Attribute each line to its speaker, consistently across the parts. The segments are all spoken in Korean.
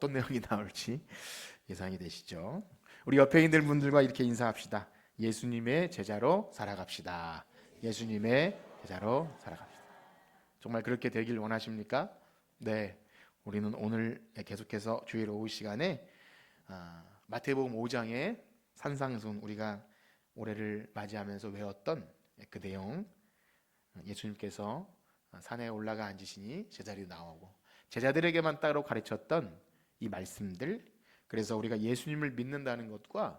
Speaker 1: 어떤 내용이 나올지 예상이 되시죠? 우리 옆에 있는 분들과 이렇게 인사합시다. 예수님의 제자로 살아갑시다. 예수님의 제자로 살아갑시다. 정말 그렇게 되길 원하십니까? 네. 우리는 오늘 계속해서 주일 오후 시간에 마태복음 5장의 산상순, 우리가 올해를 맞이하면서 외웠던 그 내용, 예수님께서 산에 올라가 앉으시니 제자들이 나오고 제자들에게만 따로 가르쳤던 이 말씀들, 그래서 우리가 예수님을 믿는다는 것과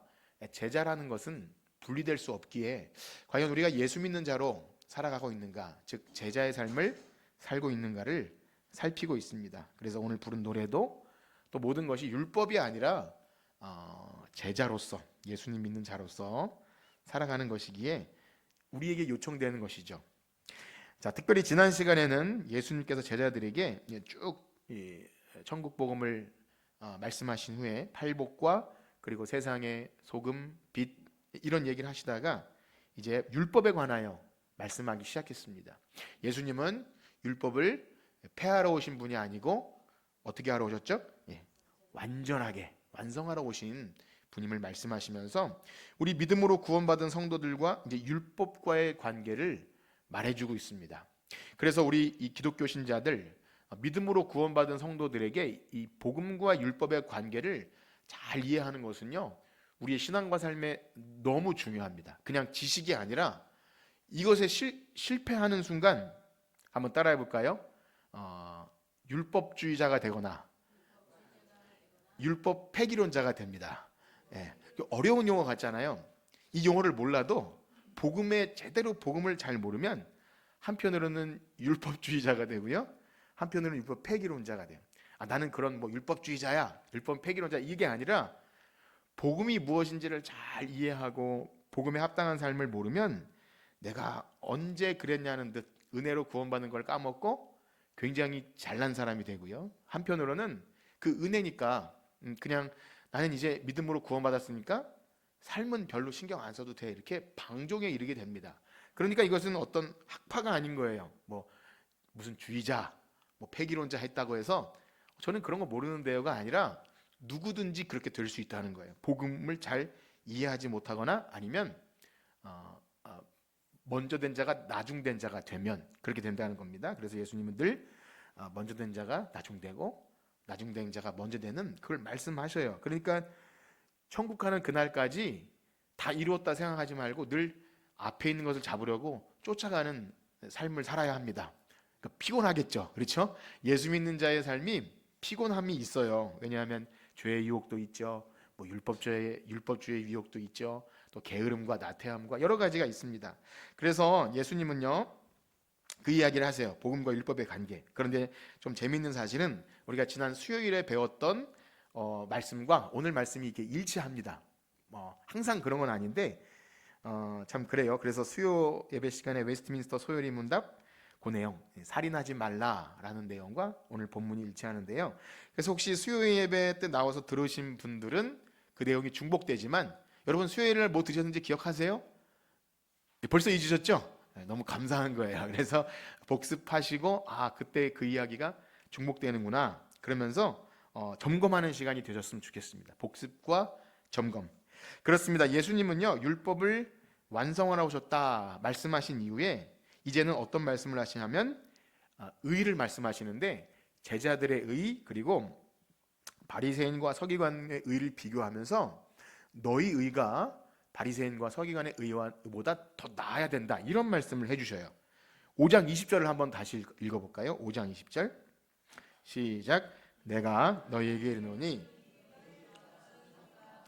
Speaker 1: 제자라는 것은 분리될 수 없기에 과연 우리가 예수 믿는 자로 살아가고 있는가, 즉 제자의 삶을 살고 있는가를 살피고 있습니다. 그래서 오늘 부른 노래도 또 모든 것이 율법이 아니라 제자로서, 예수님 믿는 자로서 살아가는 것이기에 우리에게 요청되는 것이죠. 자, 특별히 지난 시간에는 예수님께서 제자들에게 쭉 천국 복음을 말씀하신 후에 팔복과 그리고 세상의 소금, 빛 이런 얘기를 하시다가 이제 율법에 관하여 말씀하기 시작했습니다. 예수님은 율법을 폐하러 오신 분이 아니고 어떻게 하러 오셨죠? 완전하게 완성하러 오신 분임을 말씀하시면서 우리 믿음으로 구원받은 성도들과 이제 율법과의 관계를 말해주고 있습니다. 그래서 우리 이 기독교 신자들, 믿음으로 구원받은 성도들에게 이 복음과 율법의 관계를 잘 이해하는 것은요, 우리의 신앙과 삶에 너무 중요합니다. 그냥 지식이 아니라 이것에 실패하는 순간 한번 따라해 볼까요? 율법주의자가 되거나 율법 폐기론자가 됩니다. 어려운 용어 같잖아요. 이 용어를 몰라도 제대로 복음을 잘 모르면 한편으로는 율법주의자가 되고요, 한편으로는 율법 폐기론자가 돼요. 나는 그런 율법주의자야, 율법 폐기론자, 이게 아니라 복음이 무엇인지를 잘 이해하고 복음에 합당한 삶을 모르면 내가 언제 그랬냐는 듯 은혜로 구원받는 걸 까먹고 굉장히 잘난 사람이 되고요, 한편으로는 그 은혜니까 그냥 나는 이제 믿음으로 구원받았으니까 삶은 별로 신경 안 써도 돼, 이렇게 방종에 이르게 됩니다. 그러니까 이것은 어떤 학파가 아닌 거예요. 무슨 주의자, 폐기론자 했다고 해서 저는 그런 거 모르는데요가 아니라 누구든지 그렇게 될 수 있다는 거예요. 복음을 잘 이해하지 못하거나 아니면 먼저 된 자가 나중된 자가 되면 그렇게 된다는 겁니다. 그래서 예수님은 늘 먼저 된 자가 나중되고 나중된 자가 먼저 되는 그걸 말씀하셔요. 그러니까 천국 가는 그날까지 다 이루었다 생각하지 말고 늘 앞에 있는 것을 잡으려고 쫓아가는 삶을 살아야 합니다. 그러니까 피곤하겠죠, 그렇죠? 예수 믿는 자의 삶이 피곤함이 있어요. 왜냐하면 죄의 유혹도 있죠, 율법주의 유혹도 있죠, 또 게으름과 나태함과 여러 가지가 있습니다. 그래서 예수님은요, 그 이야기를 하세요. 복음과 율법의 관계. 그런데 좀 재미있는 사실은 우리가 지난 수요일에 배웠던 말씀과 오늘 말씀이 이렇게 일치합니다. 항상 그런 건 아닌데 참 그래요. 그래서 수요 예배 시간에 웨스트민스터 소요리 문답 그 내용, 살인하지 말라라는 내용과 오늘 본문이 일치하는데요. 그래서 혹시 수요 예배 때 나와서 들으신 분들은 그 내용이 중복되지만 여러분 수요일날 뭐 드셨는지 기억하세요? 벌써 잊으셨죠? 너무 감사한 거예요. 그래서 복습하시고 그때 그 이야기가 중복되는구나 그러면서 점검하는 시간이 되셨으면 좋겠습니다. 복습과 점검. 그렇습니다. 예수님은요, 율법을 완성하러 오셨다 말씀하신 이후에 이제는 어떤 말씀을 하시냐면 의를 말씀하시는데 제자들의 의 그리고 바리새인과 서기관의 의를 비교하면서 너희 의가 바리새인과 서기관의 의보다 더 나아야 된다, 이런 말씀을 해주셔요. 5장 20절을 한번 다시 읽어볼까요? 5장 20절 시작. 내가 너희에게 이르노니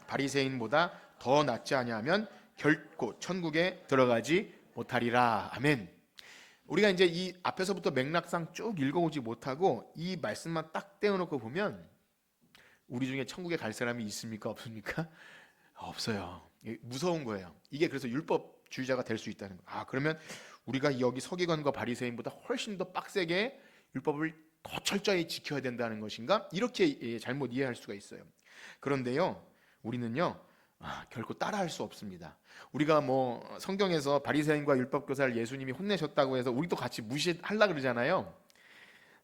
Speaker 1: 바리새인보다 더 낫지 아니하면 결코 천국에 들어가지 못하리라. 아멘. 우리가 이제 이 앞에서부터 맥락상 쭉 읽어오지 못하고 이 말씀만 딱 떼어놓고 보면 우리 중에 천국에 갈 사람이 있습니까? 없습니까? 없어요. 무서운 거예요. 이게 그래서 율법주의자가 될 수 있다는 거예요. 그러면 우리가 여기 서기관과 바리새인보다 훨씬 더 빡세게 율법을 더 철저히 지켜야 된다는 것인가? 이렇게 잘못 이해할 수가 있어요. 그런데요, 우리는요, 결코 따라할 수 없습니다. 우리가 성경에서 바리새인과 율법교사를 예수님이 혼내셨다고 해서 우리도 같이 무시하려고 그러잖아요.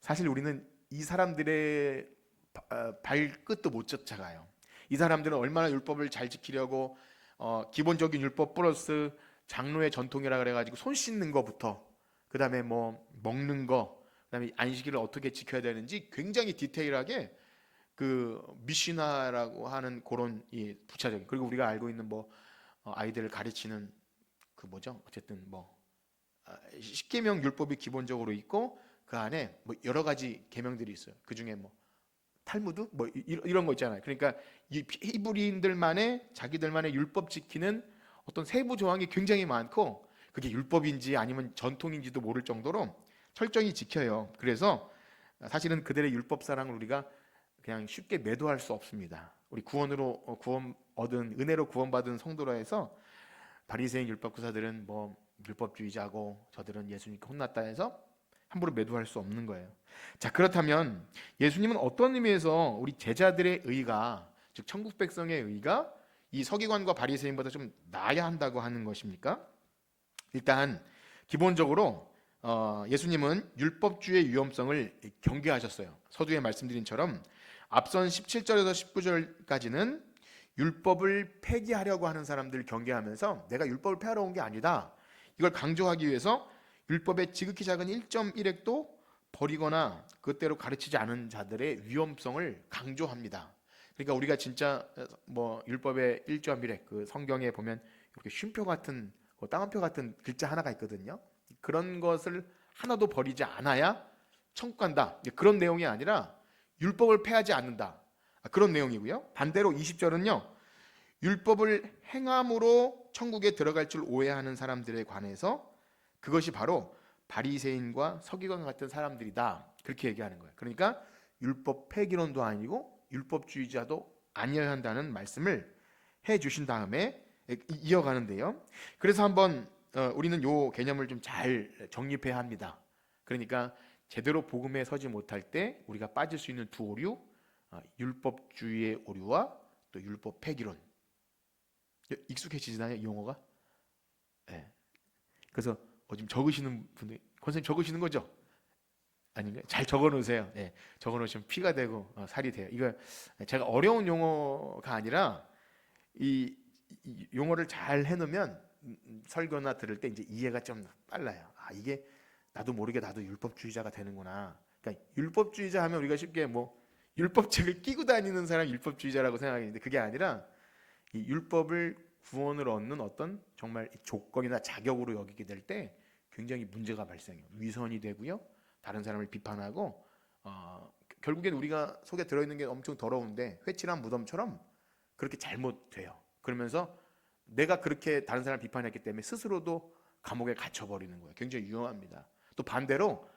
Speaker 1: 사실 우리는 이 사람들의 발끝도 못 쫓아가요. 이 사람들은 얼마나 율법을 잘 지키려고 기본적인 율법 플러스 장로의 전통이라 그래가지고 손 씻는 거부터 그다음에 뭐 먹는 거 그다음에 안식일을 어떻게 지켜야 되는지 굉장히 디테일하게 그 미시나라고 하는 그런 이 부차적인 그리고 우리가 알고 있는 뭐 아이들을 가르치는 그 뭐죠? 어쨌든 뭐 십계명 율법이 기본적으로 있고 그 안에 뭐 여러 가지 계명들이 있어요. 그 중에 뭐 탈무드 뭐 이런 거 있잖아요. 그러니까 이 히브리인들만의 자기들만의 율법 지키는 어떤 세부 조항이 굉장히 많고 그게 율법인지 아니면 전통인지도 모를 정도로 철저히 지켜요. 그래서 사실은 그들의 율법 사랑을 우리가 그냥 쉽게 매도할 수 없습니다. 우리 구원으로 구원 얻은 은혜로 구원받은 성도라 해서 바리새인 율법교사들은 뭐 율법주의자고 저들은 예수님께 혼났다 해서 함부로 매도할 수 없는 거예요. 자, 그렇다면 예수님은 어떤 의미에서 우리 제자들의 의가 즉 천국 백성의 의가 이 서기관과 바리새인보다 좀 나아야 한다고 하는 것입니까? 일단 기본적으로 예수님은 율법주의 위험성을 경계하셨어요. 서두에 말씀드린 처럼 앞선 17절에서 19절까지는 율법을 폐기하려고 하는 사람들을 경계하면서 내가 율법을 폐하러 온 게 아니다. 이걸 강조하기 위해서 율법의 지극히 작은 1.1획도 버리거나 그때로 가르치지 않은 자들의 위험성을 강조합니다. 그러니까 우리가 진짜 뭐 율법의 1.1획 그 성경에 보면 이렇게 쉼표 같은 따옴표 같은 글자 하나가 있거든요. 그런 것을 하나도 버리지 않아야 천국 간다. 그런 내용이 아니라 율법을 폐하지 않는다. 그런 내용이고요. 반대로 20절은요. 율법을 행함으로 천국에 들어갈 줄 오해하는 사람들에 관해서 그것이 바로 바리새인과 서기관 같은 사람들이다. 그렇게 얘기하는 거예요. 그러니까 율법 폐기론도 아니고 율법주의자도 아니어야 한다는 말씀을 해 주신 다음에 이어가는데요. 그래서 한번 우리는 요 개념을 좀 잘 정립해야 합니다. 그러니까 제대로 복음에 서지 못할 때 우리가 빠질 수 있는 두 오류, 율법주의의 오류와 또 율법 폐기론. 익숙해지나요, 이 용어가? 네. 그래서 지금 적으시는 분들, 선생님 적으시는 거죠? 아닌가요? 잘 적어놓으세요. 네. 적어놓으시면 피가 되고 살이 돼요. 이거 제가 어려운 용어가 아니라 이 용어를 잘 해놓으면 설교나 들을 때 이제 이해가 좀 빨라요. 이게 나도 모르게 나도 율법주의자가 되는구나. 그러니까 율법주의자 하면 우리가 쉽게 뭐 율법책을 끼고 다니는 사람이 율법주의자라고 생각하는데 그게 아니라 이 율법을 구원을 얻는 어떤 정말 조건이나 자격으로 여기게 될 때 굉장히 문제가 발생해요. 위선이 되고요. 다른 사람을 비판하고 결국엔 우리가 속에 들어있는 게 엄청 더러운데 회칠한 무덤처럼 그렇게 잘못돼요. 그러면서 내가 그렇게 다른 사람을 비판했기 때문에 스스로도 감옥에 갇혀버리는 거예요. 굉장히 위험합니다. 또 반대로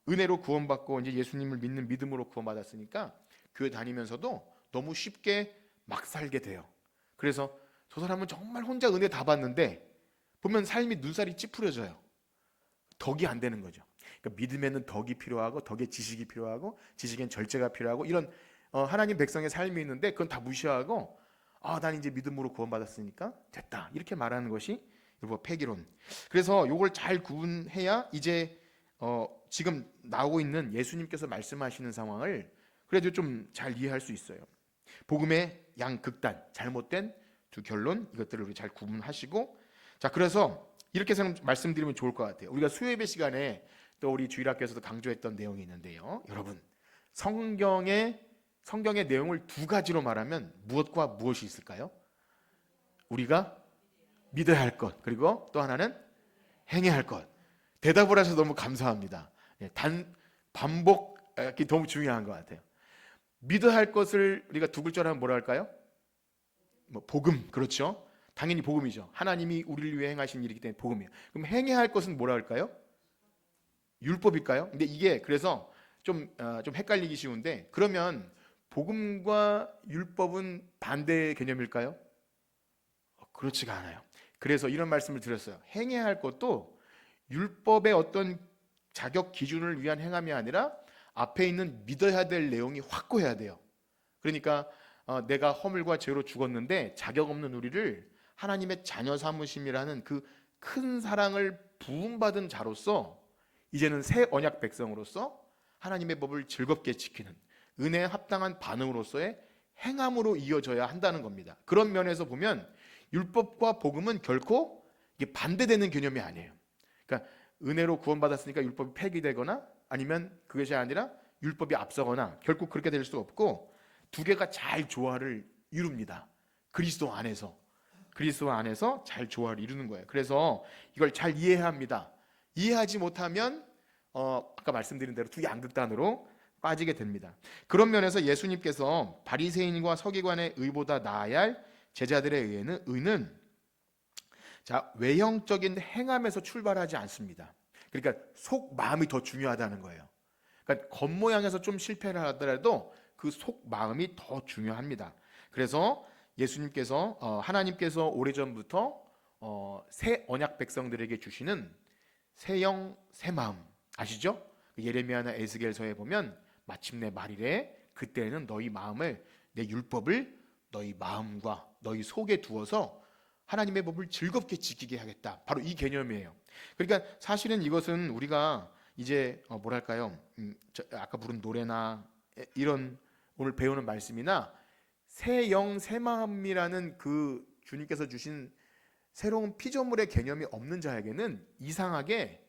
Speaker 1: 은혜로 구원받고 이제 예수님을 믿는 믿음으로 구원받았으니까 교회 다니면서도 너무 쉽게 막 살게 돼요. 그래서 저 사람은 정말 혼자 은혜 다 받는데 보면 삶이 눈살이 찌푸려져요. 덕이 안 되는 거죠. 그러니까 믿음에는 덕이 필요하고 덕에 지식이 필요하고 지식엔 절제가 필요하고 이런 하나님 백성의 삶이 있는데 그건 다 무시하고 난 이제 믿음으로 구원받았으니까 됐다 이렇게 말하는 것이 율법 폐기론. 그래서 이걸 잘 구분해야 이제 지금 나오고 있는 예수님께서 말씀하시는 상황을 그래도 좀 잘 이해할 수 있어요. 복음의 양극단, 잘못된 두 결론 이것들을 우리 잘 구분하시고 자 그래서 이렇게 말씀드리면 좋을 것 같아요. 우리가 수요예배 시간에 또 우리 주일학교에서도 강조했던 내용이 있는데요. 여러분 성경의 내용을 두 가지로 말하면 무엇과 무엇이 있을까요? 우리가 믿어야 할 것 그리고 또 하나는 행해야 할 것. 대답을 하셔서 너무 감사합니다. 반복이 너무 중요한 것 같아요. 믿어야 할 것을 우리가 두 글자로 하면 뭐라 할까요? 복음, 그렇죠? 당연히 복음이죠. 하나님이 우리를 위해 행하신 일이기 때문에 복음이에요. 그럼 행해야 할 것은 뭐라 할까요? 율법일까요? 근데 이게 그래서 좀 헷갈리기 쉬운데 그러면 복음과 율법은 반대 개념일까요? 그렇지가 않아요. 그래서 이런 말씀을 드렸어요. 행해야 할 것도 율법의 어떤 자격 기준을 위한 행함이 아니라 앞에 있는 믿어야 될 내용이 확고해야 돼요. 그러니까 내가 허물과 죄로 죽었는데 자격 없는 우리를 하나님의 자녀 삼으심이라는 그 큰 사랑을 부음받은 자로서 이제는 새 언약 백성으로서 하나님의 법을 즐겁게 지키는 은혜에 합당한 반응으로서의 행함으로 이어져야 한다는 겁니다. 그런 면에서 보면 율법과 복음은 결코 이게 반대되는 개념이 아니에요. 그러니까 은혜로 구원받았으니까 율법이 폐기되거나 아니면 그것이 아니라 율법이 앞서거나 결국 그렇게 될 수 없고, 두 개가 잘 조화를 이룹니다. 그리스도 안에서 잘 조화를 이루는 거예요. 그래서 이걸 잘 이해해야 합니다. 이해하지 못하면 아까 말씀드린 대로 두 양극단으로 빠지게 됩니다. 그런 면에서 예수님께서 바리새인과 서기관의 의보다 나아야 할 제자들의 의는 외형적인 행함에서 출발하지 않습니다. 그러니까 속 마음이 더 중요하다는 거예요. 그러니까 겉모양에서 좀 실패를 하더라도 그 속 마음이 더 중요합니다. 그래서 예수님께서 하나님께서 오래전부터 새 언약 백성들에게 주시는 새영 새 마음 아시죠? 예레미야나 에스겔서에 보면 마침내 말이래 그때는 너희 마음을 내 율법을 너희 마음과 너희 속에 두어서 하나님의 법을 즐겁게 지키게 하겠다. 바로 이 개념이에요. 그러니까 사실은 이것은 우리가 이제 아까 부른 노래나 이런 오늘 배우는 말씀이나 새 영 새 마음이라는 그 주님께서 주신 새로운 피조물의 개념이 없는 자에게는 이상하게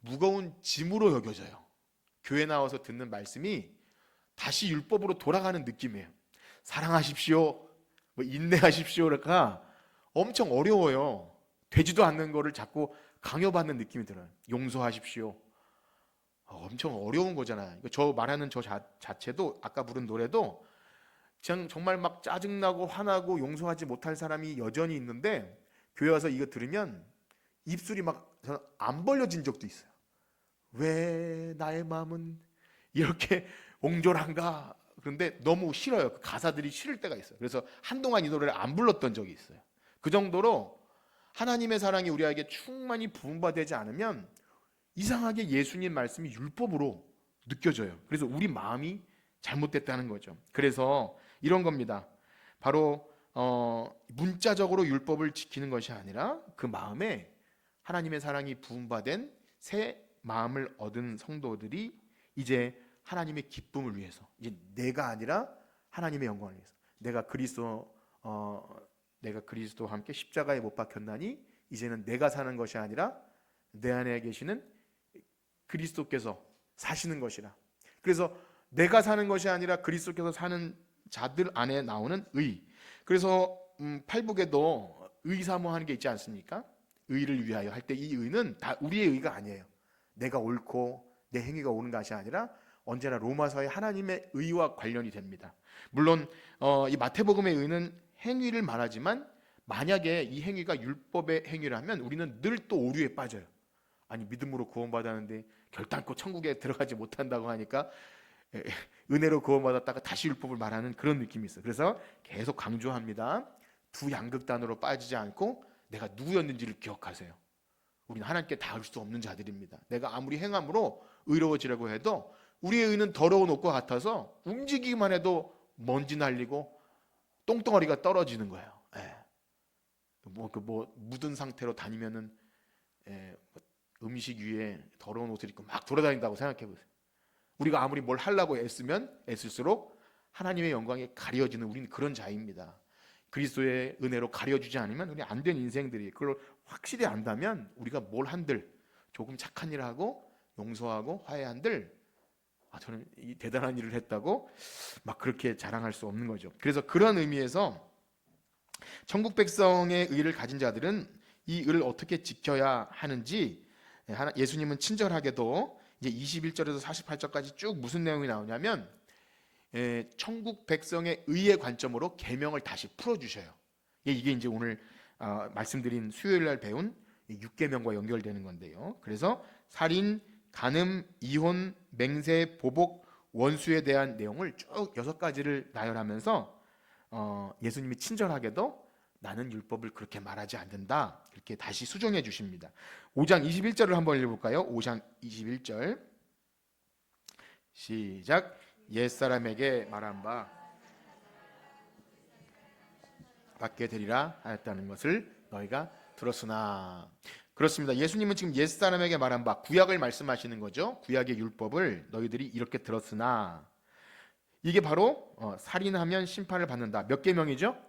Speaker 1: 무거운 짐으로 여겨져요. 교회 나와서 듣는 말씀이 다시 율법으로 돌아가는 느낌이에요. 사랑하십시오, 인내하십시오가 엄청 어려워요. 되지도 않는 거를 자꾸 강요받는 느낌이 들어요. 용서하십시오. 엄청 어려운 거잖아요. 저 말하는 저 자체도 아까 부른 노래도 정말 막 짜증나고 화나고 용서하지 못할 사람이 여전히 있는데 교회 와서 이거 들으면 입술이 막 안 벌려진 적도 있어요. 왜 나의 마음은 이렇게 옹졸한가? 그런데 너무 싫어요. 그 가사들이 싫을 때가 있어요. 그래서 한동안 이 노래를 안 불렀던 적이 있어요. 그 정도로 하나님의 사랑이 우리에게 충만히 부음받지 않으면 이상하게 예수님 말씀이 율법으로 느껴져요. 그래서 우리 마음이 잘못됐다는 거죠. 그래서 이런 겁니다. 바로 문자적으로 율법을 지키는 것이 아니라 그 마음에 하나님의 사랑이 부음받은 새 마음을 얻은 성도들이 이제 하나님의 기쁨을 위해서, 이제 내가 아니라 하나님의 영광을 위해서, 내가 그리스도와 함께 십자가에 못 박혔나니 이제는 내가 사는 것이 아니라 내 안에 계시는 그리스도께서 사시는 것이라. 그래서 내가 사는 것이 아니라 그리스도께서 사는 자들 안에 나오는 의. 그래서 팔복에도 의사모하는 게 있지 않습니까? 의를 위하여 할 때 이 의는 다 우리의 의가 아니에요. 내가 옳고 내 행위가 옳은 것이 아니라 언제나 로마서의 하나님의 의와 관련이 됩니다. 물론 이 마태복음의 의는 행위를 말하지만 만약에 이 행위가 율법의 행위라면 우리는 늘 또 오류에 빠져요. 아니 믿음으로 구원받았는데 결단코 천국에 들어가지 못한다고 하니까 은혜로 구원받았다가 다시 율법을 말하는 그런 느낌이 있어요. 그래서 계속 강조합니다. 두 양극단으로 빠지지 않고 내가 누구였는지를 기억하세요. 우리는 하나님께 닿을 수 없는 자들입니다. 내가 아무리 행함으로 의로워지려고 해도 우리의 의는 더러운 옷과 같아서 움직이기만 해도 먼지 날리고 똥덩어리가 떨어지는 거예요. 묻은 상태로 다니면은 음식 위에 더러운 옷을 입고 막 돌아다닌다고 생각해 보세요. 우리가 아무리 뭘 하려고 애쓰면 애쓸수록 하나님의 영광에 가려지는 우리는 그런 자입니다. 그리스도의 은혜로 가려주지 않으면 우리 안 된 인생들이 그걸 확실히 안다면 우리가 뭘 한들 조금 착한 일을 하고 용서하고 화해한들 저는 이 대단한 일을 했다고 막 그렇게 자랑할 수 없는 거죠. 그래서 그런 의미에서 천국 백성의 의를 가진 자들은 이 의를 어떻게 지켜야 하는지 예수님은 친절하게도 이제 21절에서 48절까지 쭉 무슨 내용이 나오냐면 천국 백성의 의의 관점으로 계명을 다시 풀어주셔요. 이게 이제 오늘 말씀드린 수요일 날 배운 6계명과 연결되는 건데요. 그래서 살인, 간음, 이혼, 맹세, 보복, 원수에 대한 내용을 쭉 6가지를 나열하면서 예수님이 친절하게도 나는 율법을 그렇게 말하지 않는다 이렇게 다시 수정해 주십니다. 5장 21절을 한번 읽어볼까요? 5장 21절 시작. 옛사람에게 말한 바 받게 되리라 하였다는 것을 너희가 들었으나. 그렇습니다. 예수님은 지금 옛사람에게 말한 바 구약을 말씀하시는 거죠. 구약의 율법을 너희들이 이렇게 들었으나 이게 바로 살인하면 심판을 받는다. 몇 계명이죠?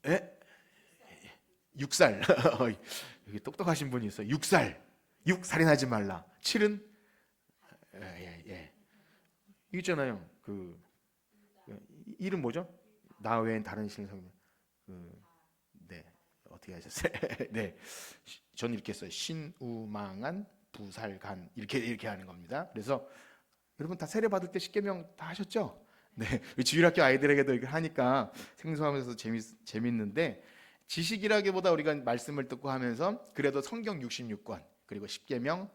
Speaker 1: 에? 6살. 여기 똑똑하신 분이 있어요. 6살. 6 살인하지 말라. 7은 예. 이거 있잖아요. 그 이름 뭐죠? 나 외엔 다른 신을 섬기는 네. 어떻게 하셨어요? 네. 저는 이렇게 했어요. 신우망한 부살간 이렇게 하는 겁니다. 그래서 여러분 다 세례 받을 때 십계명 다 하셨죠? 네. 주일학교 아이들에게도 이걸 하니까 생소하면서 재밌는데 지식이라기보다 우리가 말씀을 듣고 하면서 그래도 성경 66권 그리고 십계명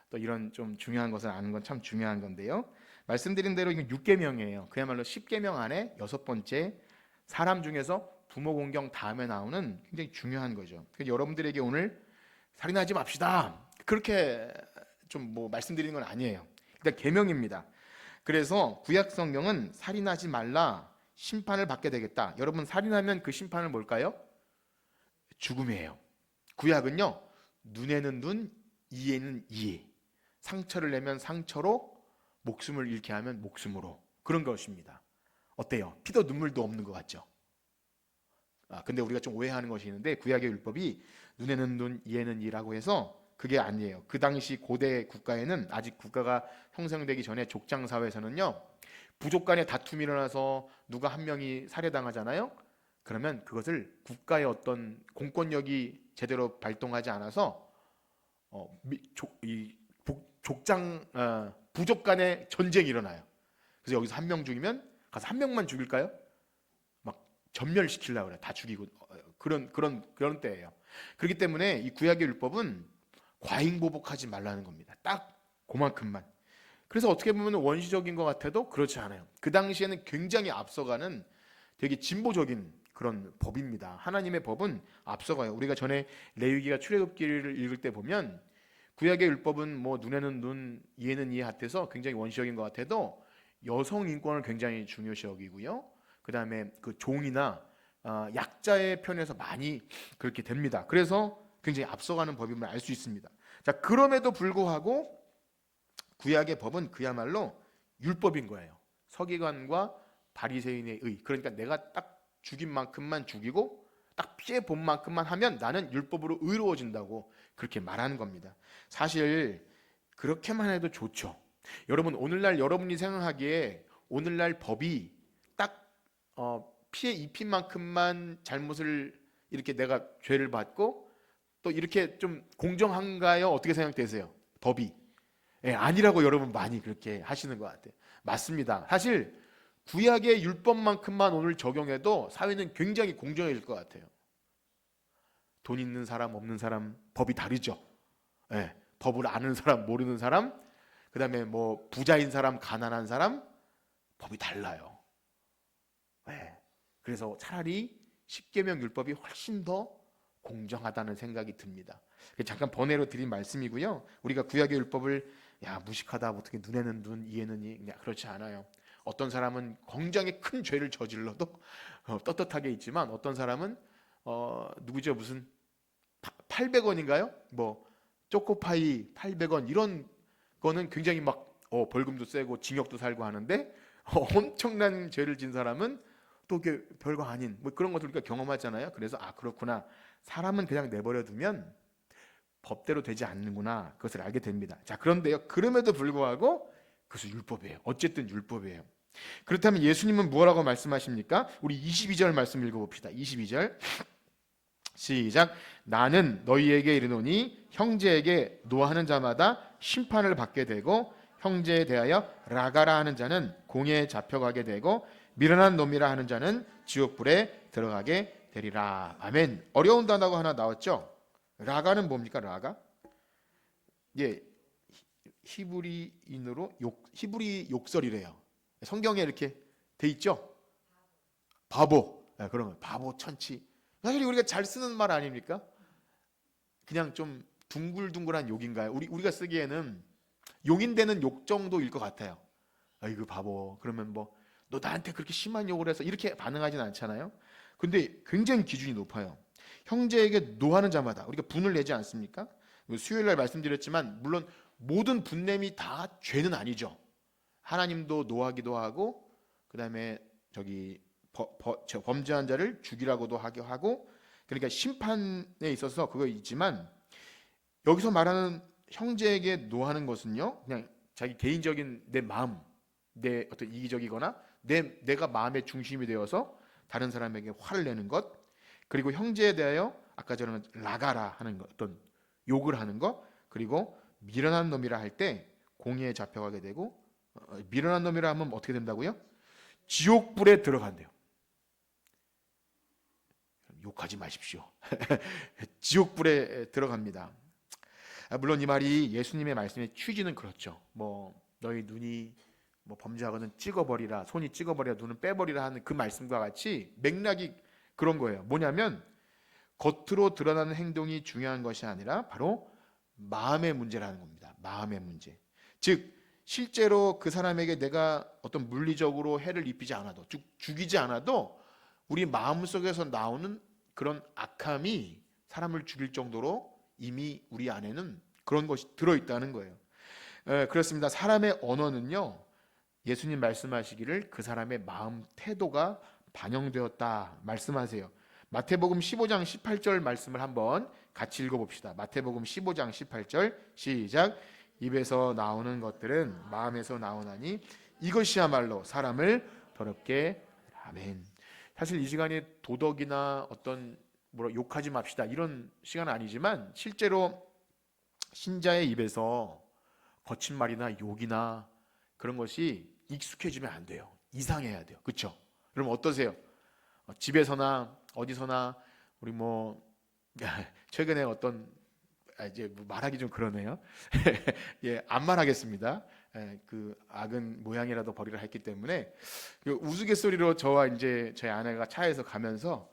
Speaker 1: 또 이런 좀 중요한 것을 아는 건 참 중요한 건데요. 말씀드린 대로 이건 6계명이에요. 그야말로 10계명 안에 6번째 사람 중에서 부모 공경 다음에 나오는 굉장히 중요한 거죠. 그래서 여러분들에게 오늘 살인하지 맙시다. 그렇게 좀 뭐 말씀드리는 건 아니에요. 일단 계명입니다. 그래서 구약 성경은 살인하지 말라 심판을 받게 되겠다. 여러분 살인하면 그 심판은 뭘까요? 죽음이에요. 구약은요. 눈에는 눈, 이에는 이에. 상처를 내면 상처로 목숨을 잃게 하면 목숨으로. 그런 것입니다. 어때요? 피도 눈물도 없는 것 같죠? 근데 우리가 좀 오해하는 것이 있는데 구약의 율법이 눈에는 눈, 이에는 이라고 해서 그게 아니에요. 그 당시 고대 국가에는 아직 국가가 형성되기 전에 족장 사회에서는요. 부족 간의 다툼이 일어나서 누가 한 명이 살해당하잖아요. 그러면 그것을 국가의 어떤 공권력이 제대로 발동하지 않아서 족장 부족 간의 전쟁이 일어나요. 그래서 여기서 한 명 죽이면 가서 한 명만 죽일까요? 막 전멸시키려고 그래. 다 죽이고 그런 때예요. 그렇기 때문에 이 구약의 율법은 과잉보복하지 말라는 겁니다. 딱 그만큼만. 그래서 어떻게 보면 원시적인 것 같아도 그렇지 않아요. 그 당시에는 굉장히 앞서가는 되게 진보적인 그런 법입니다. 하나님의 법은 앞서가요. 우리가 전에 레위기가 출애굽기를 읽을 때 보면 구약의 율법은 뭐 눈에는 눈, 이에는 이에 같아서 굉장히 원시적인 것 같아도 여성 인권을 굉장히 중요시 여기고요. 그 다음에 그 종이나 약자의 편에서 많이 그렇게 됩니다. 그래서 굉장히 앞서가는 법임을 알 수 있습니다. 자, 그럼에도 불구하고 구약의 법은 그야말로 율법인 거예요. 서기관과 바리새인의 의. 그러니까 내가 딱 죽인 만큼만 죽이고 딱 피해 본 만큼만 하면 나는 율법으로 의로워진다고 그렇게 말하는 겁니다. 사실 그렇게만 해도 좋죠. 여러분 오늘날 여러분이 생각하기에 오늘날 법이 딱 피해 입힌 만큼만 잘못을 이렇게 내가 죄를 받고 또 이렇게 좀 공정한가요? 어떻게 생각되세요? 법이 아니라고 여러분 많이 그렇게 하시는 것 같아요. 맞습니다. 사실 구약의 율법만큼만 오늘 적용해도 사회는 굉장히 공정해질 것 같아요. 돈 있는 사람 없는 사람 법이 다르죠. 법을 아는 사람 모르는 사람 그 다음에 뭐 부자인 사람 가난한 사람 법이 달라요. 그래서 차라리 십계명 율법이 훨씬 더 공정하다는 생각이 듭니다. 잠깐 번외로 드린 말씀이고요. 우리가 구약의 율법을 무식하다 어떻게 눈에는 눈 이에는 이 그렇지 않아요. 어떤 사람은 굉장히 큰 죄를 저질러도 떳떳하게 있지만 어떤 사람은 누구죠? 무슨 800원인가요? 뭐 초코파이 800원 이런 거는 굉장히 막 벌금도 세고 징역도 살고 하는데 엄청난 죄를 진 사람은 또 이게 별거 아닌 뭐 그런 것들 우리가 경험하잖아요. 그래서 그렇구나. 사람은 그냥 내버려 두면 법대로 되지 않는구나. 그것을 알게 됩니다. 자, 그런데요. 그럼에도 불구하고 그것은 율법이에요. 어쨌든 율법이에요. 그렇다면 예수님은 뭐라고 말씀하십니까? 우리 22절 말씀 읽어봅시다. 22절 시작. 나는 너희에게 이르노니 형제에게 노하는 자마다 심판을 받게 되고 형제에 대하여 라가라 하는 자는 공에 잡혀가게 되고 미련한 놈이라 하는 자는 지옥불에 들어가게 되리라. 아멘. 어려운 단어가 하나 나왔죠? 라가는 뭡니까? 라가? 히브리인으로 히브리 욕설이래요. 성경에 이렇게 돼 있죠? 바보. 그런 거. 바보, 천치. 사실 우리가 잘 쓰는 말 아닙니까? 그냥 좀 둥글둥글한 욕인가요? 우리가 쓰기에는 용인되는 욕 정도일 것 같아요. 아이고 바보. 그러면 뭐 너 나한테 그렇게 심한 욕을 해서 이렇게 반응하진 않잖아요. 근데 굉장히 기준이 높아요. 형제에게 노하는 자마다 우리가 분을 내지 않습니까? 수요일 날 말씀드렸지만 물론 모든 분냄이 다 죄는 아니죠. 하나님도 노하기도 하고, 그 다음에 범죄한 자를 죽이라고도 하고, 그러니까 심판에 있어서 그거 있지만, 여기서 말하는 형제에게 노하는 것은요, 그냥 자기 개인적인 내 마음, 내 어떤 이기적이거나 내가 마음의 중심이 되어서 다른 사람에게 화를 내는 것, 그리고 형제에 대하여 아까 전에 라가라 하는 것, 어떤 욕을 하는 것, 그리고 미련한 놈이라 할 때 공의에 잡혀가게 되고, 미련한 놈이라 하면 어떻게 된다고요? 지옥불에 들어간대요. 욕하지 마십시오. 지옥불에 들어갑니다. 물론 이 말이 예수님의 말씀의 취지는 그렇죠. 뭐 너희 눈이 뭐 범죄하거든 찍어버리라, 손이 찍어버리라, 눈은 빼버리라 하는 그 말씀과 같이 맥락이 그런 거예요. 뭐냐면 겉으로 드러나는 행동이 중요한 것이 아니라 바로 마음의 문제라는 겁니다. 마음의 문제. 즉 실제로 그 사람에게 내가 어떤 물리적으로 해를 입히지 않아도, 죽이지 않아도 우리 마음속에서 나오는 그런 악함이 사람을 죽일 정도로 이미 우리 안에는 그런 것이 들어있다는 거예요. 그렇습니다. 사람의 언어는요, 예수님 말씀하시기를 그 사람의 마음 태도가 반영되었다 말씀하세요. 마태복음 15장 18절 말씀을 한번 같이 읽어봅시다. 마태복음 15장 18절 시작. 입에서 나오는 것들은 마음에서 나오나니 이것이야말로 사람을 더럽게. 아멘. 사실 이 시간이 도덕이나 어떤 욕하지 맙시다 이런 시간은 아니지만, 실제로 신자의 입에서 거친 말이나 욕이나 그런 것이 익숙해지면 안 돼요. 이상해야 돼요. 그렇죠? 그럼 어떠세요? 집에서나 어디서나 우리 최근에 어떤 이제 말하기 좀 그러네요. 예, 안 말하겠습니다. 그 악은 모양이라도 버리라 했기 때문에 그 우스갯소리로 저와 이제 저희 아내가 차에서 가면서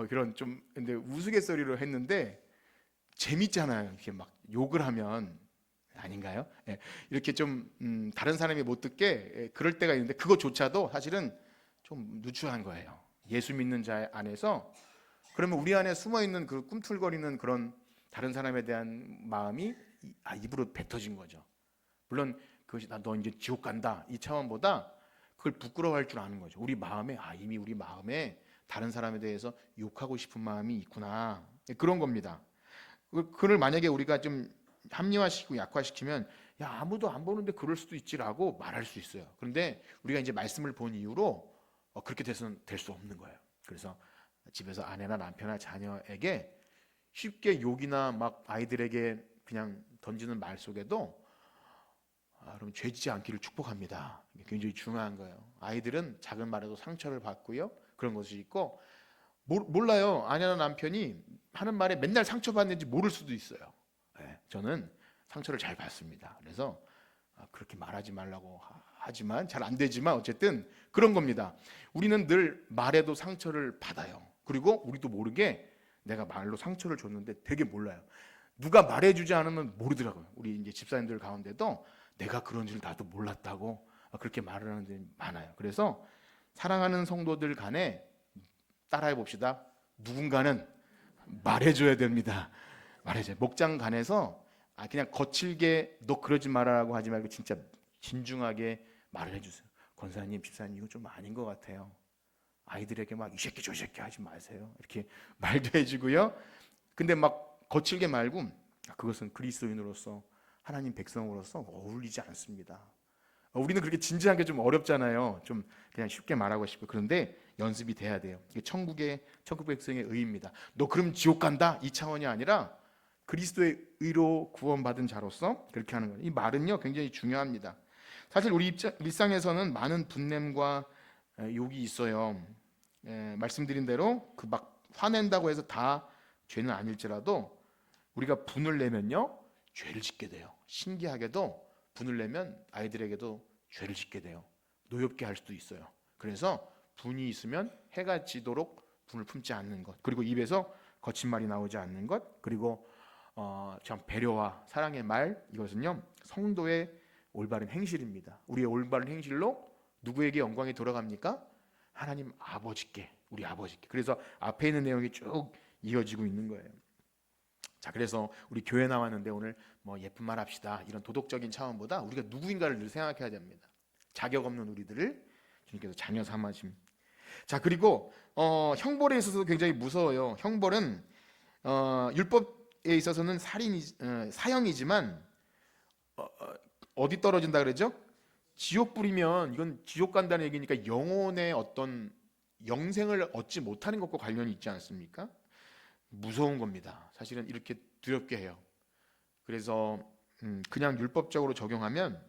Speaker 1: 그런 좀 근데 우스갯소리로 했는데 재밌잖아요. 이렇게 막 욕을 하면 아닌가요? 예, 이렇게 좀 다른 사람이 못 듣게 그럴 때가 있는데 그거조차도 사실은 좀 누추한 거예요. 예수 믿는 자 안에서 그러면 우리 안에 숨어 있는 그 꿈틀거리는 그런 다른 사람에 대한 마음이 입으로 뱉어진 거죠. 물론 그것이 너 이제 지옥 간다 이 차원보다 그걸 부끄러워할 줄 아는 거죠. 우리 마음에 이미 우리 마음에 다른 사람에 대해서 욕하고 싶은 마음이 있구나, 그런 겁니다. 그걸 만약에 우리가 좀 합리화시키고 약화시키면 아무도 안 보는데 그럴 수도 있지라고 말할 수 있어요. 그런데 우리가 이제 말씀을 본 이후로 그렇게 돼서는 될 수 없는 거예요. 그래서 집에서 아내나 남편이나 자녀에게 쉽게 욕이나 막 아이들에게 그냥 던지는 말 속에도 그럼 죄지지 않기를 축복합니다. 이게 굉장히 중요한 거예요. 아이들은 작은 말에도 상처를 받고요, 그런 것이 있고 몰라요. 아내나 남편이 하는 말에 맨날 상처받는지 모를 수도 있어요. 네, 저는 상처를 잘 받습니다. 그래서 그렇게 말하지 말라고 하지만 잘 안 되지만 어쨌든 그런 겁니다. 우리는 늘 말에도 상처를 받아요. 그리고 우리도 모르게 내가 말로 상처를 줬는데 되게 몰라요. 누가 말해주지 않으면 모르더라고요. 우리 이제 집사님들 가운데도 내가 그런 줄 나도 몰랐다고 그렇게 말을 하는 데 많아요. 그래서 사랑하는 성도들 간에 따라해 봅시다. 누군가는 말해줘야 됩니다. 말해줘요. 목장 간에서 그냥 거칠게 너 그러지 말라고 하지 말고 진짜 진중하게 말을 해주세요. 권사님, 집사님 이거 좀 아닌 것 같아요. 아이들에게 막 이 새끼 저 새끼 하지 마세요. 이렇게 말도 해주고요. 근데 막 거칠게 말고 그것은 그리스도인으로서 하나님 백성으로서 어울리지 않습니다. 우리는 그렇게 진지하게 좀 어렵잖아요. 좀 그냥 쉽게 말하고 싶고. 그런데 연습이 돼야 돼요. 이게 천국 백성의 의입니다. 너 그럼 지옥 간다 이 차원이 아니라 그리스도의 의로 구원받은 자로서 그렇게 하는 거예요. 이 말은요 굉장히 중요합니다. 사실 우리 일상에서는 많은 분냄과 욕이 있어요. 말씀드린 대로 그 막 화낸다고 해서 다 죄는 아닐지라도 우리가 분을 내면요 죄를 짓게 돼요. 신기하게도 분을 내면 아이들에게도 죄를 짓게 돼요. 노엽게 할 수도 있어요. 그래서 분이 있으면 해가 지도록 분을 품지 않는 것, 그리고 입에서 거친 말이 나오지 않는 것, 그리고 참 배려와 사랑의 말, 이것은요 성도의 올바른 행실입니다. 우리의 올바른 행실로 누구에게 영광이 돌아갑니까? 하나님 아버지께, 우리 아버지께. 그래서 앞에 있는 내용이 쭉 이어지고 있는 거예요. 자, 그래서 우리 교회 나왔는데 오늘 예쁜 말 합시다 이런 도덕적인 차원보다 우리가 누구인가를 늘 생각해야 됩니다. 자격 없는 우리들을 주님께서 자녀 삼으심. 자, 그리고 형벌에 있어서 굉장히 무서워요. 형벌은 율법에 있어서는 사형이지만 어디 떨어진다 그러죠? 지옥 뿌리면 이건 지옥 간다는 얘기니까 영혼의 어떤 영생을 얻지 못하는 것과 관련이 있지 않습니까? 무서운 겁니다. 사실은 이렇게 두렵게 해요. 그래서 그냥 율법적으로 적용하면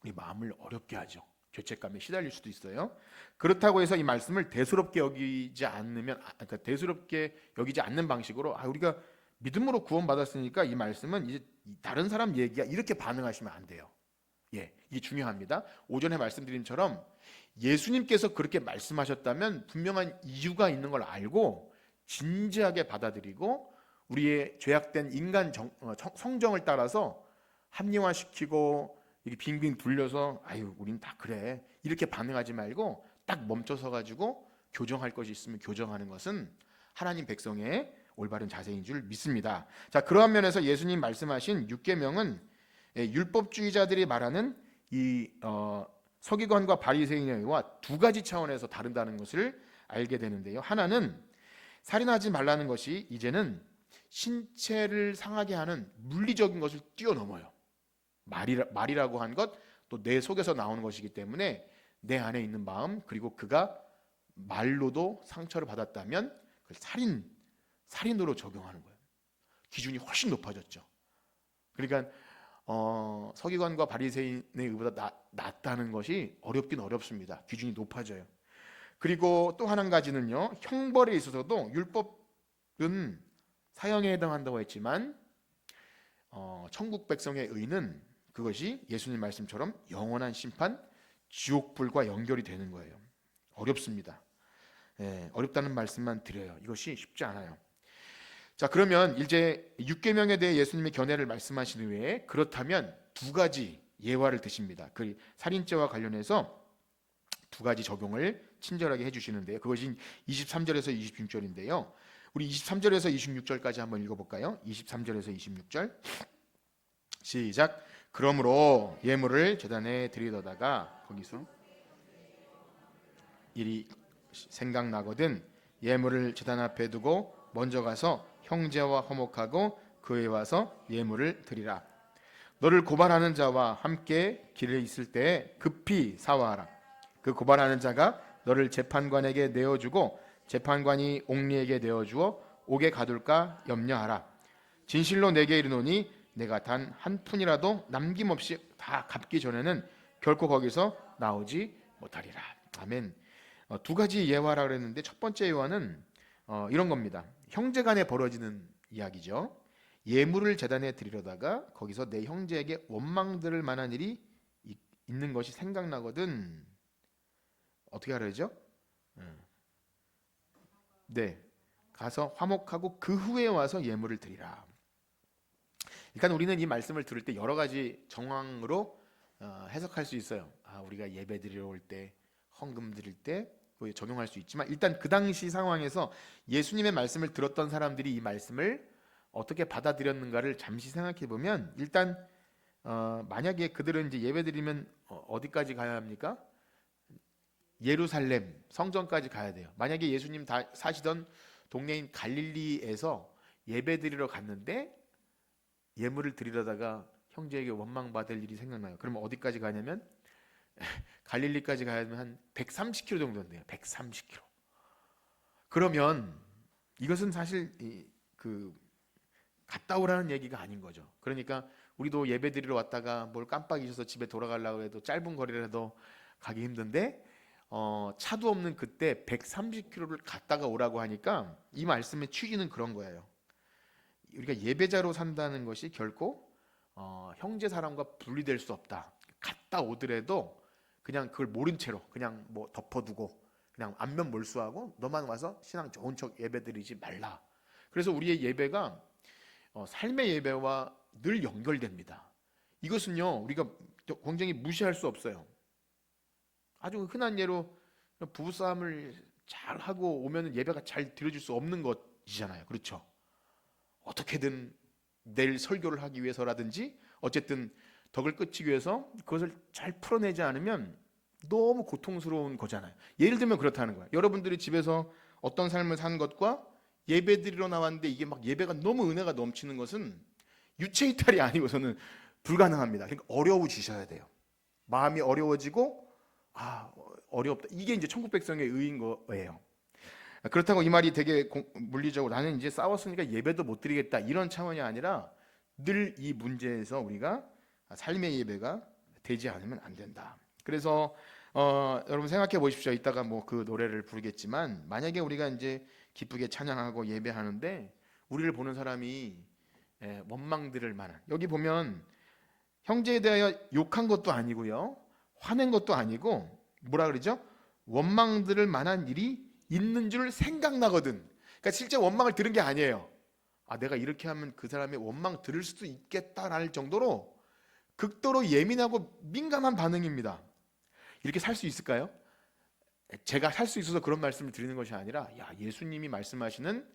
Speaker 1: 우리 마음을 어렵게 하죠. 죄책감에 시달릴 수도 있어요. 그렇다고 해서 이 말씀을 대수롭게 여기지 않으면, 그러니까 대수롭게 여기지 않는 방식으로 우리가 믿음으로 구원받았으니까 이 말씀은 이제 다른 사람 얘기야 이렇게 반응하시면 안 돼요. 이게 중요합니다. 오전에 말씀드린 것처럼 예수님께서 그렇게 말씀하셨다면 분명한 이유가 있는 걸 알고 진지하게 받아들이고 우리의 죄악된 인간 성정을 따라서 합리화시키고 이렇게 빙빙 돌려서 우린 다 그래 이렇게 반응하지 말고 딱 멈춰서 가지고 교정할 것이 있으면 교정하는 것은 하나님 백성의 올바른 자세인 줄 믿습니다. 자, 그러한 면에서 예수님 말씀하신 육계명은 율법주의자들이 말하는 이 서기관과 바리새인의 의와 두 가지 차원에서 다른다는 것을 알게 되는데요. 하나는 살인하지 말라는 것이 이제는 신체를 상하게 하는 물리적인 것을 뛰어넘어요. 말이라고 한 것, 또 내 속에서 나오는 것이기 때문에 내 안에 있는 마음, 그리고 그가 말로도 상처를 받았다면 그걸 살인으로 적용하는 거예요. 기준이 훨씬 높아졌죠. 그러니까 서기관과 바리새인의 의보다 낫다는 것이 어렵긴 어렵습니다. 기준이 높아져요. 그리고 또 한 가지는요, 형벌에 있어서도 율법은 사형에 해당한다고 했지만 천국 백성의 의는 그것이 예수님 말씀처럼 영원한 심판, 지옥불과 연결이 되는 거예요. 어렵습니다. 어렵다는 말씀만 드려요. 이것이 쉽지 않아요. 자, 그러면 이제 육계명에 대해 예수님의 견해를 말씀하신 후에 그렇다면 두 가지 예화를 드십니다. 그 살인죄와 관련해서 두 가지 적용을 친절하게 해주시는데요. 그것이 23절에서 26절인데요. 우리 23절에서 26절까지 한번 읽어볼까요? 23절에서 26절 시작. 그러므로 예물을 제단에 드리려다가 거기서 일이 생각나거든 예물을 제단 앞에 두고 먼저 가서 형제와 화목하고 그에 와서 예물을 드리라. 너를 고발하는 자와 함께 길에 있을 때에 급히 사화하라. 그 고발하는 자가 너를 재판관에게 내어주고 재판관이 옥리에게 내어주어 옥에 가둘까 염려하라. 진실로 내게 이르노니 내가 단 한 푼이라도 남김없이 다 갚기 전에는 결코 거기서 나오지 못하리라. 아멘. 두 가지 예화라 그랬는데 첫 번째 예화는 이런 겁니다. 형제간에 벌어지는 이야기죠. 예물을 제단에 드리려다가 거기서 내 형제에게 원망 들을 만한 일이 있는 것이 생각나거든. 어떻게 하려죠? 네, 가서 화목하고 그 후에 와서 예물을 드리라. 그러니까 우리는 이 말씀을 들을 때 여러 가지 정황으로 해석할 수 있어요. 우리가 예배 드리러 올 때, 헌금 드릴 때 적용할 수 있지만 일단 그 당시 상황에서 예수님의 말씀을 들었던 사람들이 이 말씀을 어떻게 받아들였는가를 잠시 생각해 보면 일단 만약에 그들은 이제 예배 드리면 어디까지 가야 합니까? 예루살렘 성전까지 가야 돼요. 만약에 예수님 다 사시던 동네인 갈릴리에서 예배 드리러 갔는데 예물을 드리려다가 형제에게 원망받을 일이 생각나요. 그러면 어디까지 가냐면 갈릴리까지 가야 하면 한 130km 정도 돼요. 130km. 그러면 이것은 사실 갔다 오라는 얘기가 아닌 거죠. 그러니까 우리도 예배 드리러 왔다가 뭘 깜빡 잊어서 집에 돌아가려고 해도 짧은 거리라도 가기 힘든데 차도 없는 그때 130km를 갔다가 오라고 하니까 이 말씀의 취지는 그런 거예요. 우리가 예배자로 산다는 것이 결코 형제 사람과 분리될 수 없다. 갔다 오더라도 그냥 그걸 모른 채로 그냥 뭐 덮어두고 그냥 안면 몰수하고 너만 와서 신앙 좋은 척 예배드리지 말라. 그래서 우리의 예배가 삶의 예배와 늘 연결됩니다. 이것은요 우리가 굉장히 무시할 수 없어요. 아주 흔한 예로 부부싸움을 잘 하고 오면 예배가 잘 드려질 수 없는 것이잖아요. 그렇죠? 어떻게든 내일 설교를 하기 위해서라든지 어쨌든 덕을 끊기 위해서 그것을 잘 풀어내지 않으면 너무 고통스러운 거잖아요. 예를 들면 그렇다는 거예요. 여러분들이 집에서 어떤 삶을 사는 것과 예배 드리러 나왔는데 이게 막 예배가 너무 은혜가 넘치는 것은 유체 이탈이 아니고서는 불가능합니다. 그러니까 어려워지셔야 돼요. 마음이 어려워지고 어렵다. 이게 이제 천국 백성의 의인 거예요. 그렇다고 이 말이 되게 물리적으로 나는 이제 싸웠으니까 예배도 못 드리겠다 이런 차원이 아니라 늘 이 문제에서 우리가 삶의 예배가 되지 않으면 안 된다. 그래서 여러분 생각해 보십시오. 이따가 뭐 그 노래를 부르겠지만 만약에 우리가 이제 기쁘게 찬양하고 예배하는데 우리를 보는 사람이 원망들을 만한, 여기 보면 형제에 대하여 욕한 것도 아니고요, 화낸 것도 아니고 뭐라 그러죠? 원망들을 만한 일이 있는 줄 생각나거든. 그러니까 실제 원망을 들은 게 아니에요. 내가 이렇게 하면 그 사람의 원망 들을 수도 있겠다라는 정도로 극도로 예민하고 민감한 반응입니다. 이렇게 살 수 있을까요? 제가 살 수 있어서 그런 말씀을 드리는 것이 아니라 예수님이 말씀하시는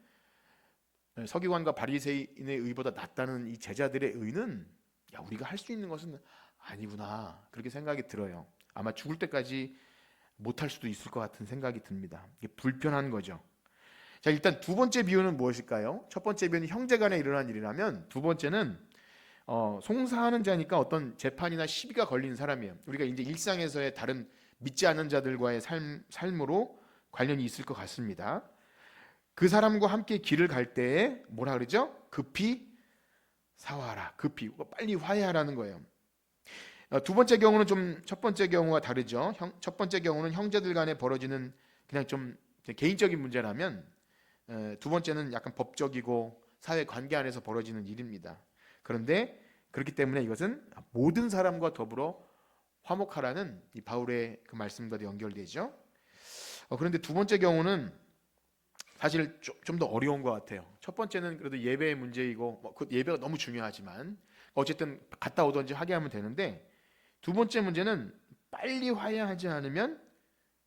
Speaker 1: 서기관과 바리새인의 의보다 낫다는 이 제자들의 의는 우리가 할 수 있는 것은 아니구나, 그렇게 생각이 들어요. 아마 죽을 때까지 못할 수도 있을 것 같은 생각이 듭니다. 이게 불편한 거죠. 자, 일단 두 번째 비유는 무엇일까요? 첫 번째 비유는 형제간에 일어난 일이라면, 두 번째는 송사하는 자니까 어떤 재판이나 시비가 걸린 사람이에요. 우리가 이제 일상에서의 다른 믿지 않는 자들과의 삶으로 관련이 있을 것 같습니다. 그 사람과 함께 길을 갈 때에 뭐라 그러죠? 급히 사화하라. 급히 빨리 화해하라는 거예요. 두 번째 경우는 좀 첫 번째 경우와 다르죠. 첫 번째 경우는 형제들 간에 벌어지는 그냥 좀 개인적인 문제라면, 두 번째는 약간 법적이고 사회 관계 안에서 벌어지는 일입니다. 그런데 그렇기 때문에 이것은 모든 사람과 더불어 화목하라는 이 바울의 그 말씀과도 연결되죠. 그런데 두 번째 경우는 사실 좀 더 어려운 것 같아요. 첫 번째는 그래도 예배의 문제이고 그 예배가 너무 중요하지만 어쨌든 갔다 오든지 하게 하면 되는데, 두 번째 문제는 빨리 화해하지 않으면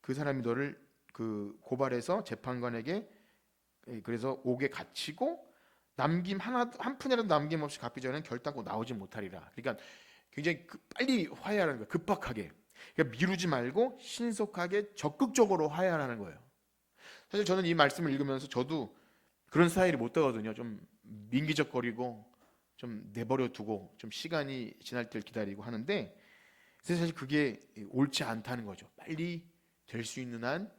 Speaker 1: 그 사람이 너를 그 고발해서 재판관에게 그래서 옥에 갇히고 한 푼이라도 남김없이 갚기 전에는 결단코 나오지 못하리라. 그러니까 굉장히 빨리 화해하라는 거예요. 급박하게. 그러니까 미루지 말고 신속하게 적극적으로 화해하라는 거예요. 사실 저는 이 말씀을 읽으면서 저도 그런 스타일이 못 되거든요. 좀 민기적거리고 좀 내버려 두고 좀 시간이 지날 때를 기다리고 하는데, 사실 그게 옳지 않다는 거죠. 빨리 될 수 있는 한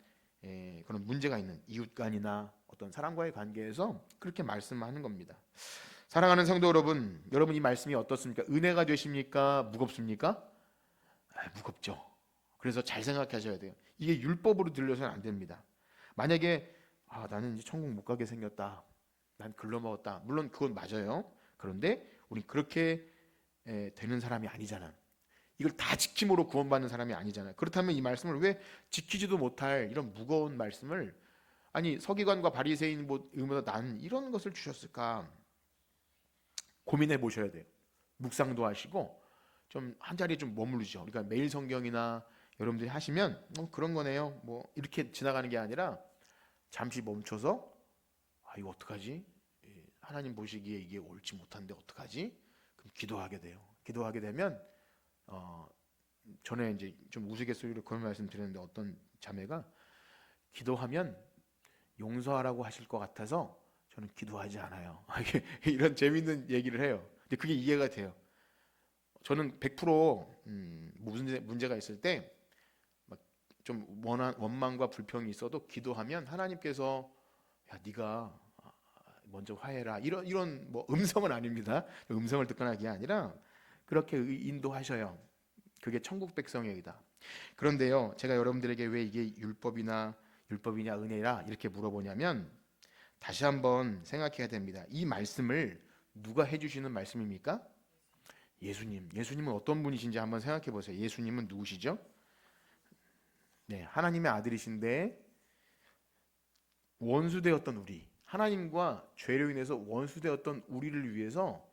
Speaker 1: 그런 문제가 있는 이웃간이나 어떤 사람과의 관계에서 그렇게 말씀하는 겁니다. 사랑하는 성도 여러분, 여러분 이 말씀이 어떻습니까? 은혜가 되십니까? 무겁습니까? 무겁죠. 그래서 잘 생각하셔야 돼요. 이게 율법으로 들려서는 안 됩니다. 만약에 나는 이제 천국 못 가게 생겼다, 난 글러먹었다, 물론 그건 맞아요. 그런데 우린 그렇게 되는 사람이 아니잖아. 이걸 다 지킴으로 구원받는 사람이 아니잖아요. 그렇다면 이 말씀을 왜 지키지도 못할 이런 무거운 말씀을, 아니 서기관과 바리새인 의보다 나은 이런 것을 주셨을까 고민해 보셔야 돼요. 묵상도 하시고 좀 한 자리에 좀 머무르죠. 그러니까 매일 성경이나 여러분들이 하시면 그런 거네요, 뭐 이렇게 지나가는 게 아니라 잠시 멈춰서 이거 어떡하지? 하나님 보시기에 이게 옳지 못한데 어떡하지? 그럼 기도하게 돼요. 기도하게 되면 전에 이제 좀 우스갯소리로 그런 말씀 드렸는데, 어떤 자매가 기도하면 용서하라고 하실 것 같아서 저는 기도하지 않아요. 이런 재밌는 얘기를 해요. 근데 그게 이해가 돼요. 저는 100% 무슨 문제가 있을 때 좀 원망과 불평이 있어도 기도하면 하나님께서 네가 먼저 화해라, 이런 뭐 음성은 아닙니다. 음성을 듣거나 그게 아니라 그렇게 인도하셔요. 그게 천국 백성의 의다. 그런데요, 제가 여러분들에게 왜 이게 율법이냐 은혜라 이렇게 물어보냐면, 다시 한번 생각해야 됩니다. 이 말씀을 누가 해주시는 말씀입니까? 예수님은 어떤 분이신지 한번 생각해 보세요. 예수님은 누구시죠? 네, 하나님의 아들이신데 원수되었던 우리, 하나님과 죄로 인해서 원수되었던 우리를 위해서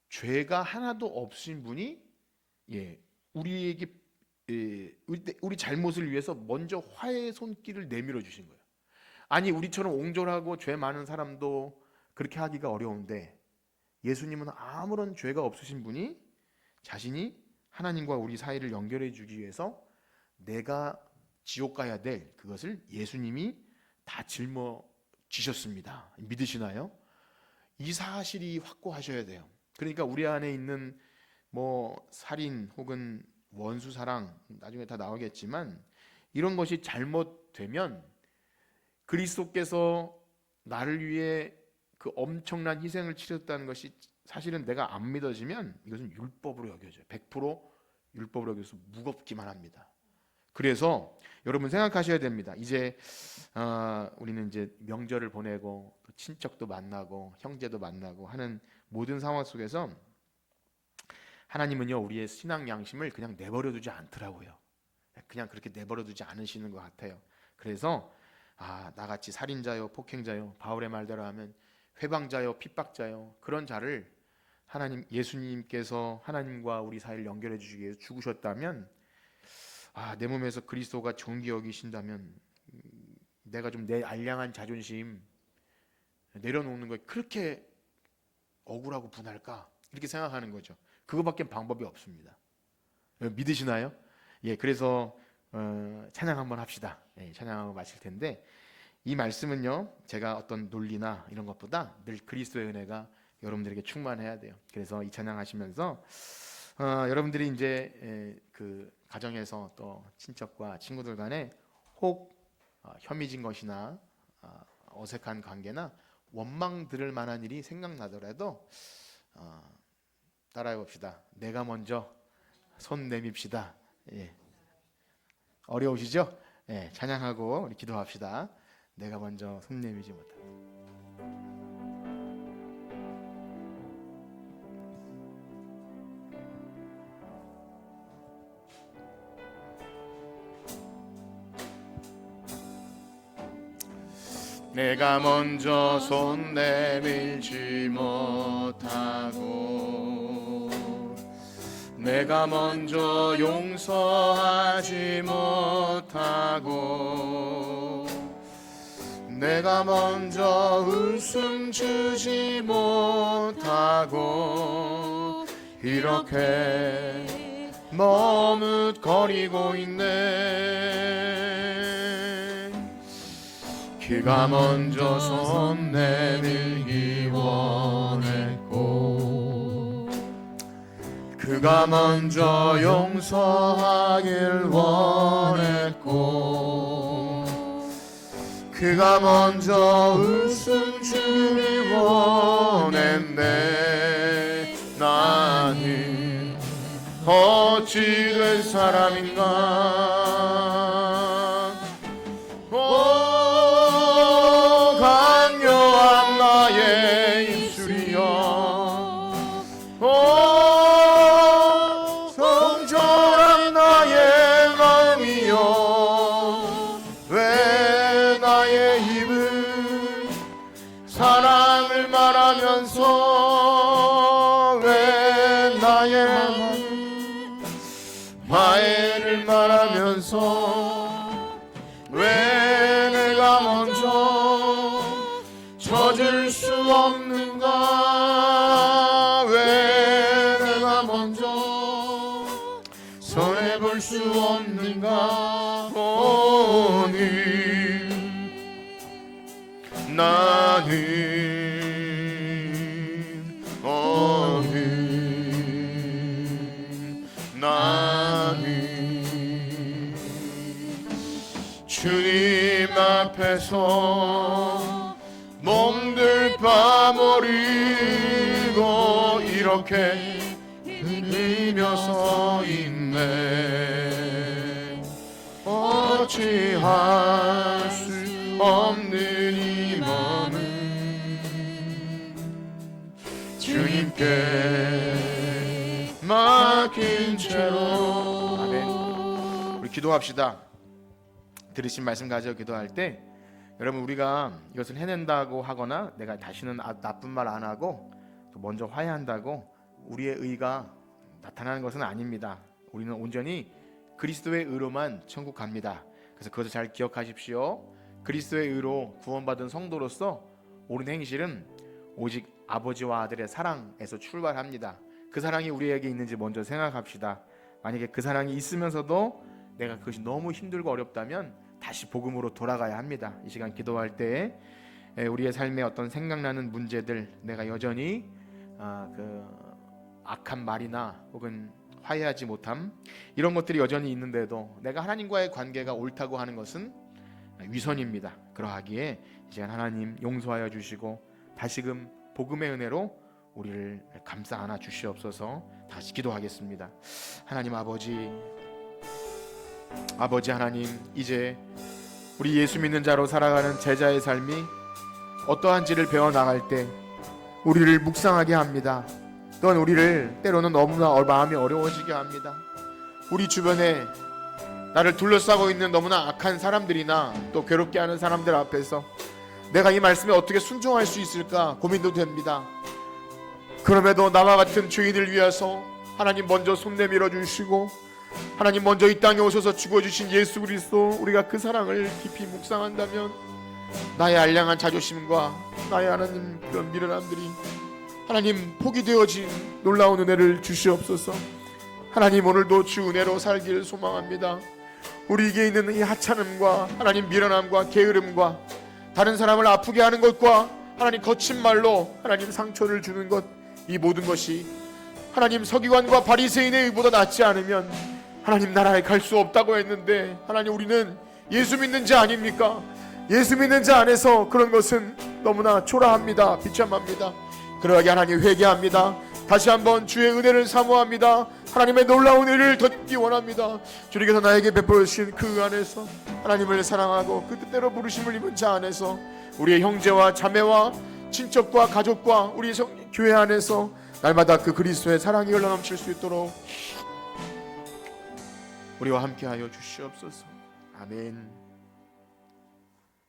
Speaker 1: 죄가 하나도 없으신 분이 우리에게 우리 잘못을 위해서 먼저 화해의 손길을 내밀어 주신 거예요. 아니 우리처럼 옹졸하고 죄 많은 사람도 그렇게 하기가 어려운데, 예수님은 아무런 죄가 없으신 분이 자신이 하나님과 우리 사이를 연결해 주기 위해서 내가 지옥 가야 될 그것을 예수님이 다 짊어지셨습니다. 믿으시나요? 이 사실이 확고하셔야 돼요. 그러니까 우리 안에 있는 뭐 살인 혹은 원수 사랑, 나중에 다 나오겠지만 이런 것이 잘못되면 그리스도께서 나를 위해 그 엄청난 희생을 치렀다는 것이 사실은 내가 안 믿어지면 이것은 율법으로 여겨져요. 100% 율법으로 여겨서 무겁기만 합니다. 그래서 여러분 생각하셔야 됩니다. 이제 우리는 이제 명절을 보내고 친척도 만나고 형제도 만나고 하는 모든 상황 속에서 하나님은요 우리의 신앙 양심을 그냥 내버려 두지 않더라고요. 그냥 그렇게 내버려 두지 않으시는 것 같아요. 그래서 나같이 살인자요 폭행자요, 바울의 말대로 하면 회방자요 핍박자요, 그런 자를 하나님 예수님께서 하나님과 우리 사이를 연결해 주시기 위해서 죽으셨다면 내 몸에서 그리스도가 존귀 여기신다면 내가 좀 내 알량한 자존심 내려놓는 거에 그렇게 억울하고 분할까 이렇게 생각하는 거죠. 그거밖에 방법이 없습니다. 믿으시나요? 예, 그래서 찬양 한번 합시다. 예, 찬양하고 마칠 텐데 이 말씀은요 제가 어떤 논리나 이런 것보다 늘 그리스도의 은혜가 여러분들에게 충만해야 돼요. 그래서 이 찬양하시면서 여러분들이 이제 그 가정에서 또 친척과 친구들 간에 혹 혐의진 것이나 어색한 관계나 원망 들을 만한 일이 생각나더라도 따라해 봅시다. 내가 먼저 손 내밉시다. 예. 어려우시죠? 예, 찬양하고 우리 기도합시다. 내가 먼저 손 내밀지 못하고. 내가 먼저 손 내밀지 못하고 내가 먼저 용서하지 못하고 내가 먼저 웃음 주지 못하고 이렇게 머뭇거리고 있네. 그가 먼저 손 내밀기 원했고 그가 먼저 용서하길 원했고 그가 먼저 웃음 주길 원했네. 나는 어찌 된 사람인가. 강요한 나의 입술이여, 성절한 나의 마음이여, 왜 나의 입은 사랑을 말하면서 왜 나의 마음은 화해를 말하면서 왜 내가 먼저 젖을 수 없는가. 왜 내가 먼저 손해볼 수 없는가. 나는 주님 앞에서 몸들 빠버리고 이렇게 흘리며 서 있네. 어찌할 수 없는 이 마음은 주님께 맡긴 채로. 아멘. 우리 기도합시다. 들으신 말씀 가지고 기도할 때 여러분 우리가 이것을 해낸다고 하거나 내가 다시는 나쁜 말 안 하고 또 먼저 화해한다고 우리의 의가 나타나는 것은 아닙니다. 우리는 온전히 그리스도의 의로만 천국 갑니다. 그래서 그것을 잘 기억하십시오. 그리스도의 의로 구원받은 성도로서 옳은 행실은 오직 아버지와 아들의 사랑에서 출발합니다. 그 사랑이 우리에게 있는지 먼저 생각합시다. 만약에 그 사랑이 있으면서도 내가 그것이 너무 힘들고 어렵다면 다시 복음으로 돌아가야 합니다. 이 시간 기도할 때 우리의 삶에 어떤 생각나는 문제들, 내가 여전히 그 악한 말이나 혹은 화해하지 못함, 이런 것들이 여전히 있는데도 내가 하나님과의 관계가 옳다고 하는 것은 위선입니다. 그러하기에 이 시간 하나님 용서하여 주시고 다시금 복음의 은혜로 우리를 감싸 안아 주시옵소서. 다시 기도하겠습니다. 하나님 아버지 하나님, 이제 우리 예수 믿는 자로 살아가는 제자의 삶이 어떠한지를 배워나갈 때 우리를 묵상하게 합니다. 또한 우리를 때로는 너무나 마음이 어려워지게 합니다. 우리 주변에 나를 둘러싸고 있는 너무나 악한 사람들이나 또 괴롭게 하는 사람들 앞에서 내가 이 말씀에 어떻게 순종할 수 있을까 고민도 됩니다. 그럼에도 나와 같은 죄인을 위해서 하나님 먼저 손 내밀어 주시고 하나님 먼저 이 땅에 오셔서 죽어주신 예수 그리스도, 우리가 그 사랑을 깊이 묵상한다면 나의 알량한 자존심과 나의 하나님 그런 미련함들이 하나님 포기되어진 놀라운 은혜를 주시옵소서. 하나님 오늘도 주 은혜로 살기를 소망합니다. 우리에게 있는 이 하찮음과 하나님 미련함과 게으름과 다른 사람을 아프게 하는 것과 하나님 거친 말로 하나님 상처를 주는 것, 이 모든 것이 하나님 서기관과 바리새인의 의보다 낫지 않으면 하나님 나라에 갈 수 없다고 했는데, 하나님 우리는 예수 믿는 자 아닙니까? 예수 믿는 자 안에서 그런 것은 너무나 초라합니다. 비참합니다. 그러하게 하나님 회개합니다. 다시 한번 주의 은혜를 사모합니다. 하나님의 놀라운 은혜를 덧입기 원합니다. 주님께서 나에게 베풀어 주신 그 안에서 하나님을 사랑하고 그 뜻대로 부르심을 입은 자 안에서 우리의 형제와 자매와 친척과 가족과 우리 교회 안에서 날마다 그 그리스도의 사랑이 흘러넘칠 수 있도록 우리와 함께하여 주시옵소서. 아멘.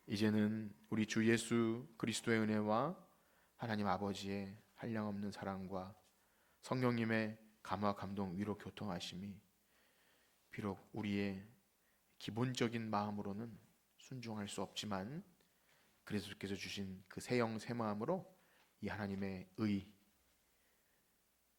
Speaker 1: 이제는 우리 주 예수 그리스도의 은혜와 하나님 아버지의 한량없는 사랑과 성령님의 감화 감동 위로 교통하심이 비록 우리의 기본적인 마음으로는 순종할 수 없지만 그리스도께서 주신 그 새 영 새 마음으로 이 하나님의 의,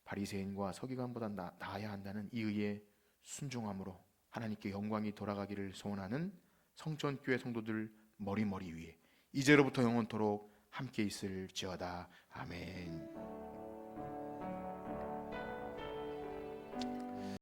Speaker 1: 바리새인과 서기관보다 나아야 한다는 이 의에 순종함으로 하나님께 영광이 돌아가기를 소원하는 성전교회 성도들 머리머리 위에 이제로부터 영원토록 함께 있을지어다. 아멘.